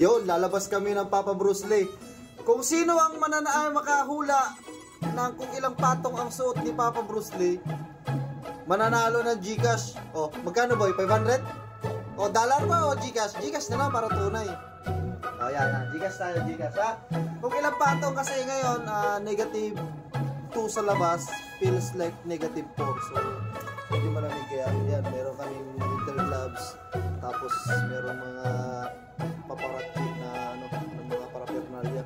Yun, lalabas kami ng Papa Bruce Lee. Kung sino ang makahula ng kung ilang patong ang suot ni Papa Bruce Lee, mananalo ng Gcash. O, magkano boy? 500? O, dollar ba o Gcash? Gcash na lang para tunay. O, yan ha. Gcash tayo, Gcash ha. Kung ilang patong kasi ngayon, negative 2 sa labas, feels like negative 4. So, hindi malamig kaya. Yan, meron kaming winter gloves. Tapos, meron mga paparazzi na ng mga paraphernalia.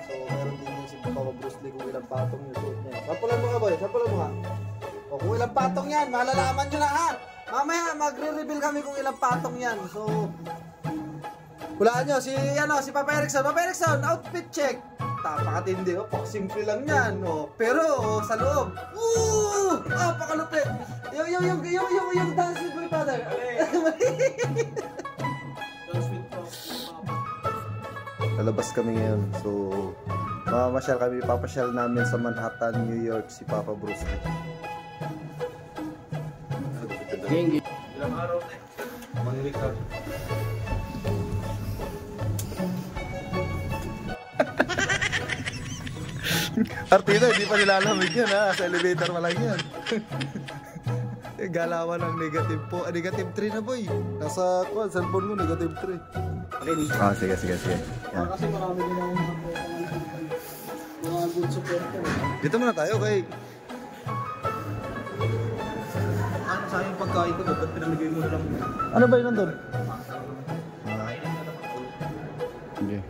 So, meron din yung si Papa Bruce Lee kung ilang patong yung suot niya. Sapulan mo nga boy, sapulan mo nga. O, kung ilang patong yan, malalaman nyo na ha. Mamaya, magre-reveal kami kung ilang patong yan. So, hulaan nyo, si Papa Erickson. Papa Erickson, outfit check. Napakatindi, simple lang yan. Pero, sa loob, pakalupit. Yung dance with my father. Lalabas kami ngayon. So, mamasyal kami, papasyal namin sa Manhattan, New York, si Papa Bruce Lee. Ilang araw na eh. 1 week out. Artida, hindi pa nilalamig yan ha. Sa elevator pa lang yan. Galawan ng negative 3 na boy. Nasa cellphone mo, negative 3. Sige. Yan. Kasi marami din ang mga good support ko. Dito muna tayo kay... Ano sa yung pagkain ko, ba't pinamigay mo na lang? Ano ba yun nandun? Okay.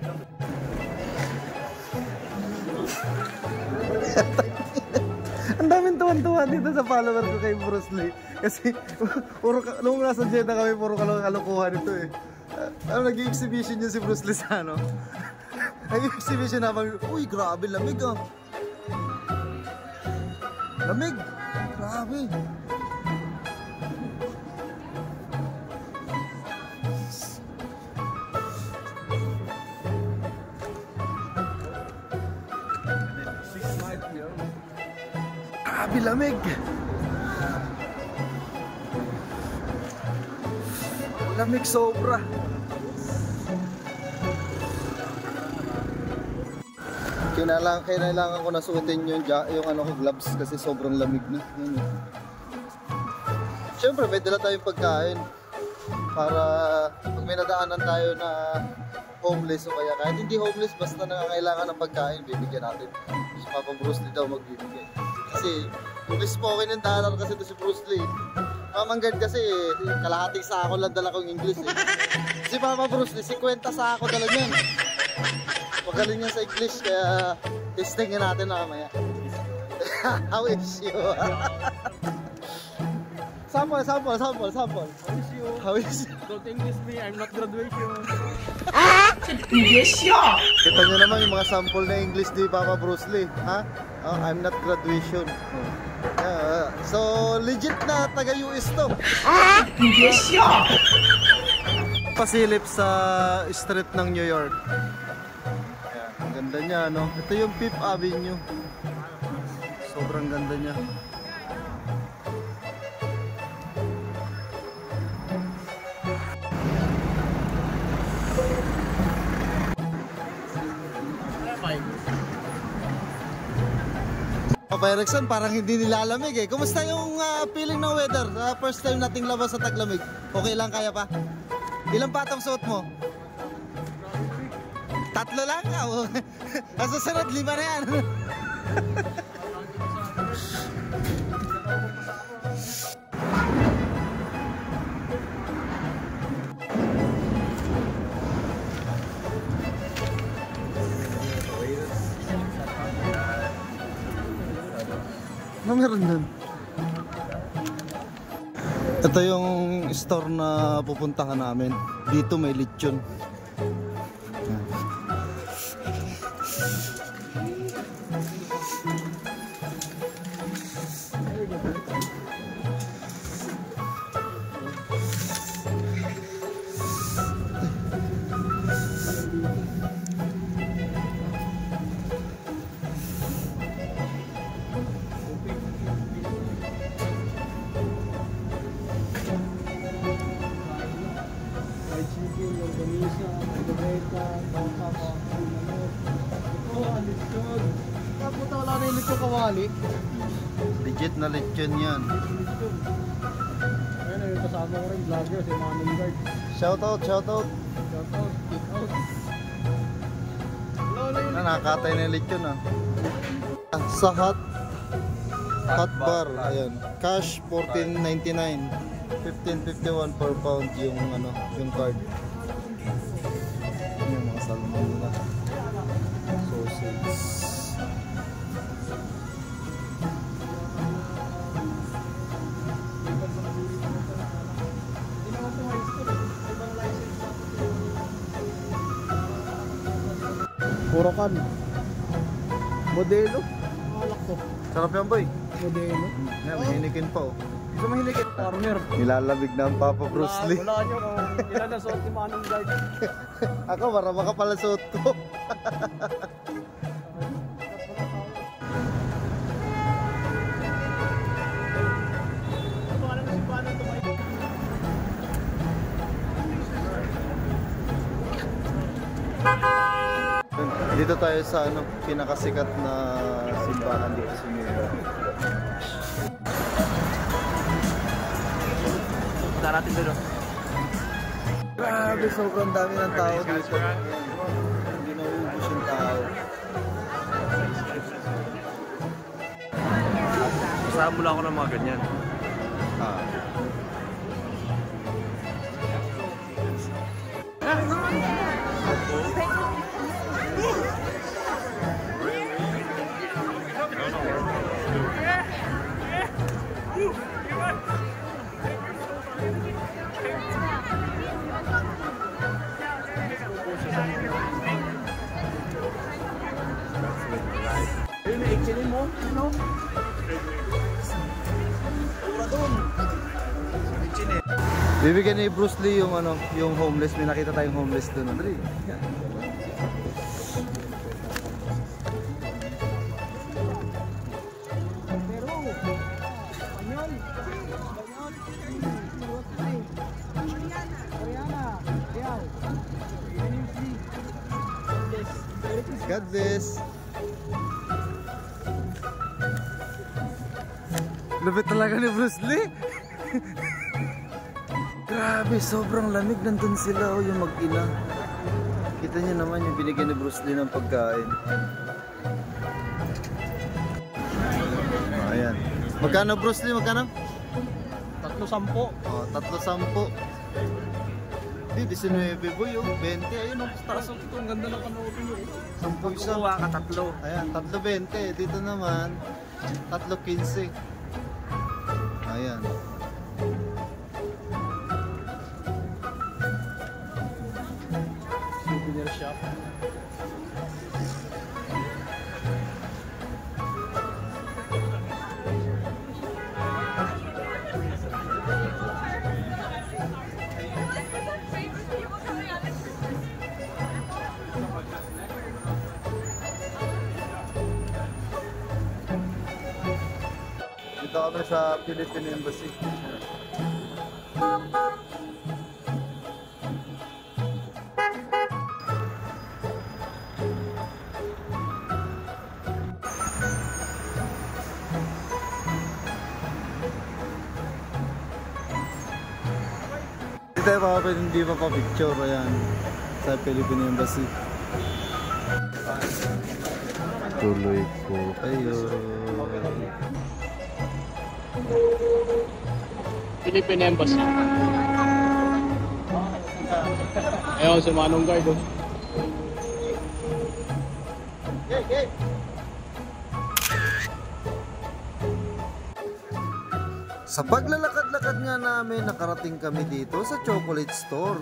Ang daming tuwan-tuwa dito sa follower ko kay Bruce Lee. Kasi nung nasa Jeddah kami, puro kalokohan ito eh. Nag-i-exhibition niya si Bruce Lee sa ano. Nag-i-exhibition naman. Uy, grabe, lamig ah. Lamig. Grabe. Grabe, lamig. Lamig sobra. Kailangan ko na suotin yung gloves kasi sobrang lamig na. Siyempre may dala tayong pagkain para pag may nadaanan tayo na homeless o kaya kahit hindi homeless, basta nangangailangan ng pagkain, bibigyan natin. Si Papa Bruce Lee daw magbibigay. Kasi yung spoken ng dollar kasi ito si Bruce Lee. Mamanggad kasi kalahating sako lang dala kong English eh. Si Papa Bruce Lee, 50 sako dala niyan. Magaling niya sa English kaya testingin natin na kamaya. How is you? Sample. How is you? Don't English me, I'm not graduation. Yes, yeah. Kita nyo naman yung mga sample na English ni Papa Bruce Lee. Ha? I'm not graduation. So, legit na taga-US to. Yes, yeah. Pasilip sa street ng New York. Ayan, ang ganda niya, no? Ito yung Fifth Avenue. Sobrang ganda niya. Papa Erickson, parang hindi nilalamig eh. Kumusta yung feeling ng weather? First time nating labas sa taglamig. Okay lang, kaya pa? Ilang patong suot mo? 3 lang? Ang susunod, 5 na yan. Ano meron dun? Ito yung store na pupuntahan namin. Dito may lechon. maliit na bangka mo. Ito, lechon. Puta, wala na yung lechon kawali. Legit na lechon yan. Ayun, yung kasama ko rin, vlogger, si Manong Guard. Shoutout, shoutout. Shoutout, kick out. Nakakatay na yung lechon ah. Sa hot bar, ayan. Cash 14.99. 15.51 per pound yung ano, yung card. Yung mga salmon nila. Sausage. Puro kan. Modelo. Alak to. Sarap yan, boy. Modelo. Yan, mahinikin pa oh. Gusto mahinikin? Farmer. Nilalamig na ang Papa Bruce Lee. Wala nyo kung ilan na suot ni Manong Guard. Ako, marama ka pala suot ko. Dito tayo sa ano, pinakasikat na simbahan dito sa Manila. Darating doon. Grabe, sobrang dami ng tao dito. Hindi nauubos yung tao. Kasama lang ako ng mga ganyan. Ayun, na-excellent mo, no? Bibigyan ni Bruce Lee yung ano, yung homeless. May nakita tayong homeless doon. Andri. God bless. Lupit talaga ni Bruce Lee. Grabe, sobrang lamig. Nandun sila yung mag-ina. Kita niyo naman yung binigyan ni Bruce Lee ng pagkain. Ayan. Magkano Bruce Lee? Magkano? 310. Oh, 310. Di, 19 boy oh. 20. Ayun oh. Taas ang ito. Ang ganda ng panoorin mo eh. 10 isa. Kuha ka 3. Ayan, 3.20. Dito naman, 3.15. Ayan. Souvenir shop. Dito kami sa Philippine Embassy. Dito tayo makapit, hindi pa pa-picture. Ayan, sa Philippine Embassy. Tuloy po kayo. Philippine Embassy. Ayun, si Manong Guard. Oh. Sa paglalakad-lakad nga namin, nakarating kami dito sa chocolate store.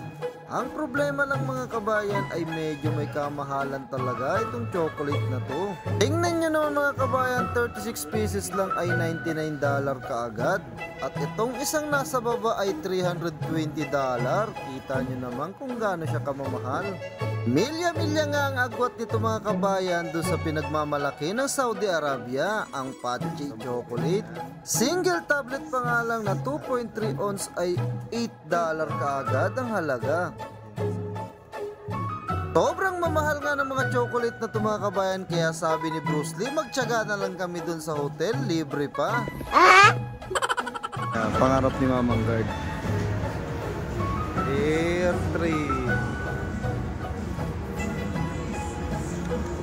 Ang problema lang mga kabayan ay medyo may kamahalan talaga itong chocolate na to. Tingnan nyo naman mga kabayan, 36 pieces lang ay $99 kaagad. At itong isang nasa baba ay $320. Kita nyo naman kung gaano siya kamamahal. Milya-milya nga ang agwat nito mga kabayan doon sa pinagmamalaki ng Saudi Arabia, ang Patchy chocolate. Single tablet pa nga lang na 2.3 ounce ay $8 kaagad ang halaga. Sobrang mamahal nga ng mga chocolate na to mga kabayan, kaya sabi ni Bruce Lee, magtiyaga na lang kami dun sa hotel, libre pa. Pangarap ni Mamang Guard. Air 3.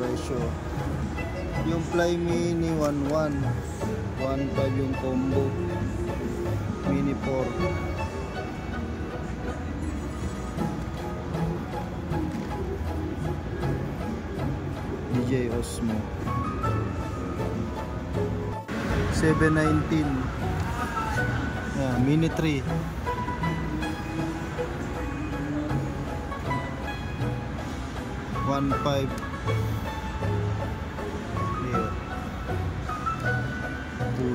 Presyo. Yung Fly Mini 11. 1.5 yung combo. Mini 4. DJ Osmo 719. Mini 3. One five. Here. 29.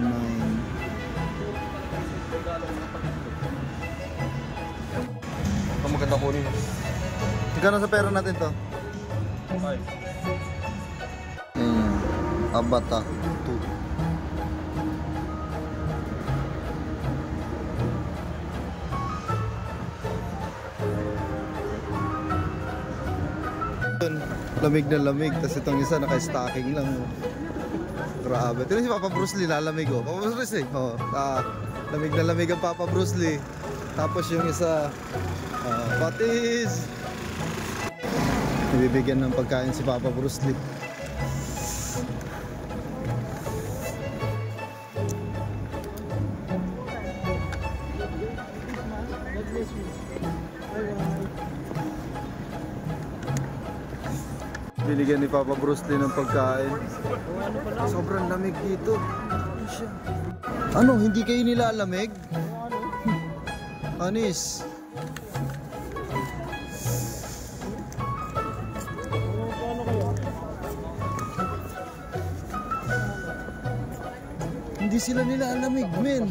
Ito maganda kunin. Magkano sa pera natin to? 5. Abata 2. Lamig na lamig, tapos itong isa naka-stocking lang. Grabe. Ito si Papa Bruce Lee, lalamig oh. Papa Bruce Lee. Oh, lamig na lamig ang Papa Bruce Lee. Tapos yung isa, patis. Ibibigyan ng pagkain si Papa Bruce Lee. Binigyan ni Papa Bruce Lee ng pagkain. Sobrang lamig dito. Ano, hindi kayo nilalamig? Anis. Hindi sila nilalamig, men.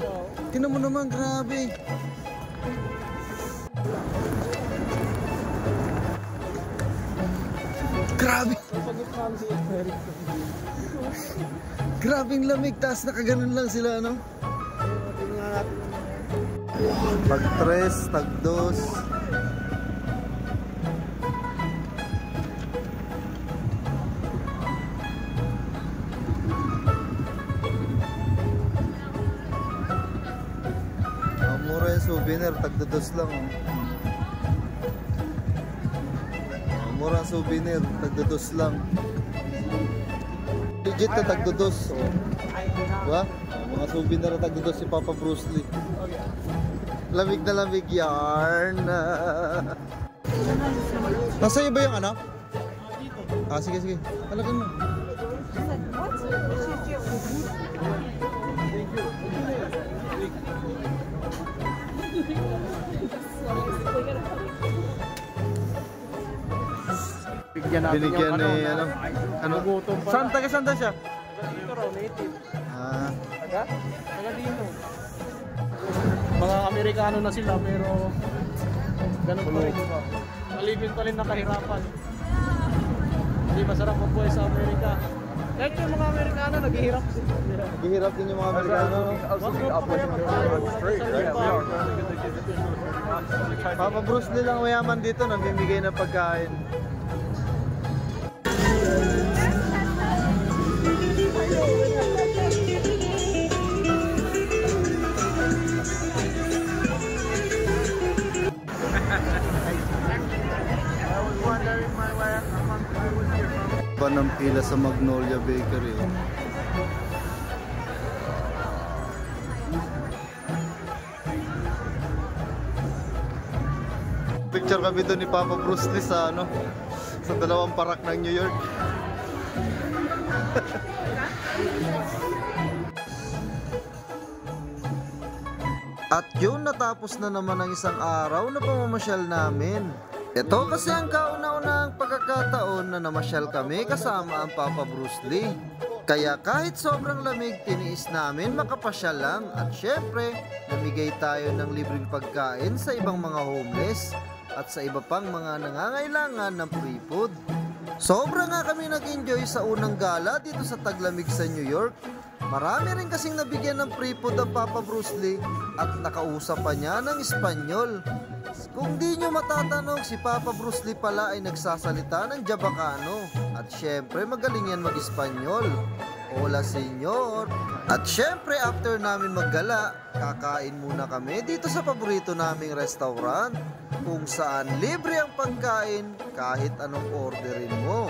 Tingnan mo naman, grabe. Grabe. Grabing lamig, taas nakaganon lang sila, no? Tag 3, tag 2. Mura yung souvenir, tag 2 lang, oh. Murang souvenir, tagdudos lang. Legit na tagdudos. Oh. Diba? Mga souvenir na tagdudos si Papa Bruce Lee. Lamig na lamig yarn. Nasa iyo ba yung ano? Sige, sige. Talagang mo. Binigyan ni ano? Saan? Taga-saan siya? Dito raw, native. Taga dito. Mga Amerikano na sila pero ganun pa rin ba? Alipin pa rin na kahirapan. Hindi masarap ang buhay sa Amerika. Kahit yung mga Amerikano naghihirap din. Naghihirap din yung mga Amerikano. Papa Bruce Lee lang mayaman dito, namimigay ng pagkain. Ng pila sa Magnolia Bakery. Picture kami doon ni Papa Bruce Lee sa ano, sa dalawang parak ng New York. At yun, natapos na naman ang isang araw na pamamasyal namin. Ito kasi ang kauna-unahang pagkakataon na namasyal kami kasama ang Papa Bruce Lee. Kaya kahit sobrang lamig, tiniis namin makapasyal lang. At syempre, namigay tayo ng libreng pagkain sa ibang mga homeless at sa iba pang mga nangangailangan ng free food. Sobra nga kami nag-enjoy sa unang gala dito sa taglamig sa New York. Marami rin kasing nabigyan ng free food ang Papa Bruce Lee at nakausap pa niya ng Espanyol. Kung di nyo matatanong, si Papa Bruce Lee pala ay nagsasalita ng Jabacano. At syempre magaling yan mag-Espanyol. Hola senyor. At syempre after namin maggala, kakain muna kami dito sa paborito naming restaurant, kung saan libre ang pagkain kahit anong orderin mo.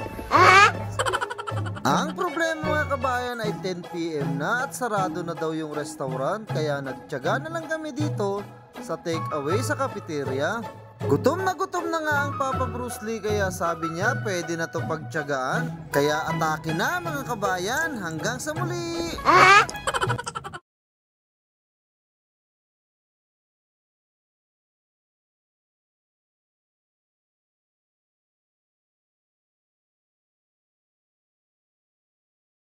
Ang problema mga kabayan ay 10 PM na at sarado na daw yung restaurant, kaya nagtiyaga na lang kami dito sa take away sa cafeteria. Gutom na nga ang Papa Bruce Lee, kaya sabi niya pwede na to pagtiyagaan. Kaya atake na mga kabayan, hanggang sa muli!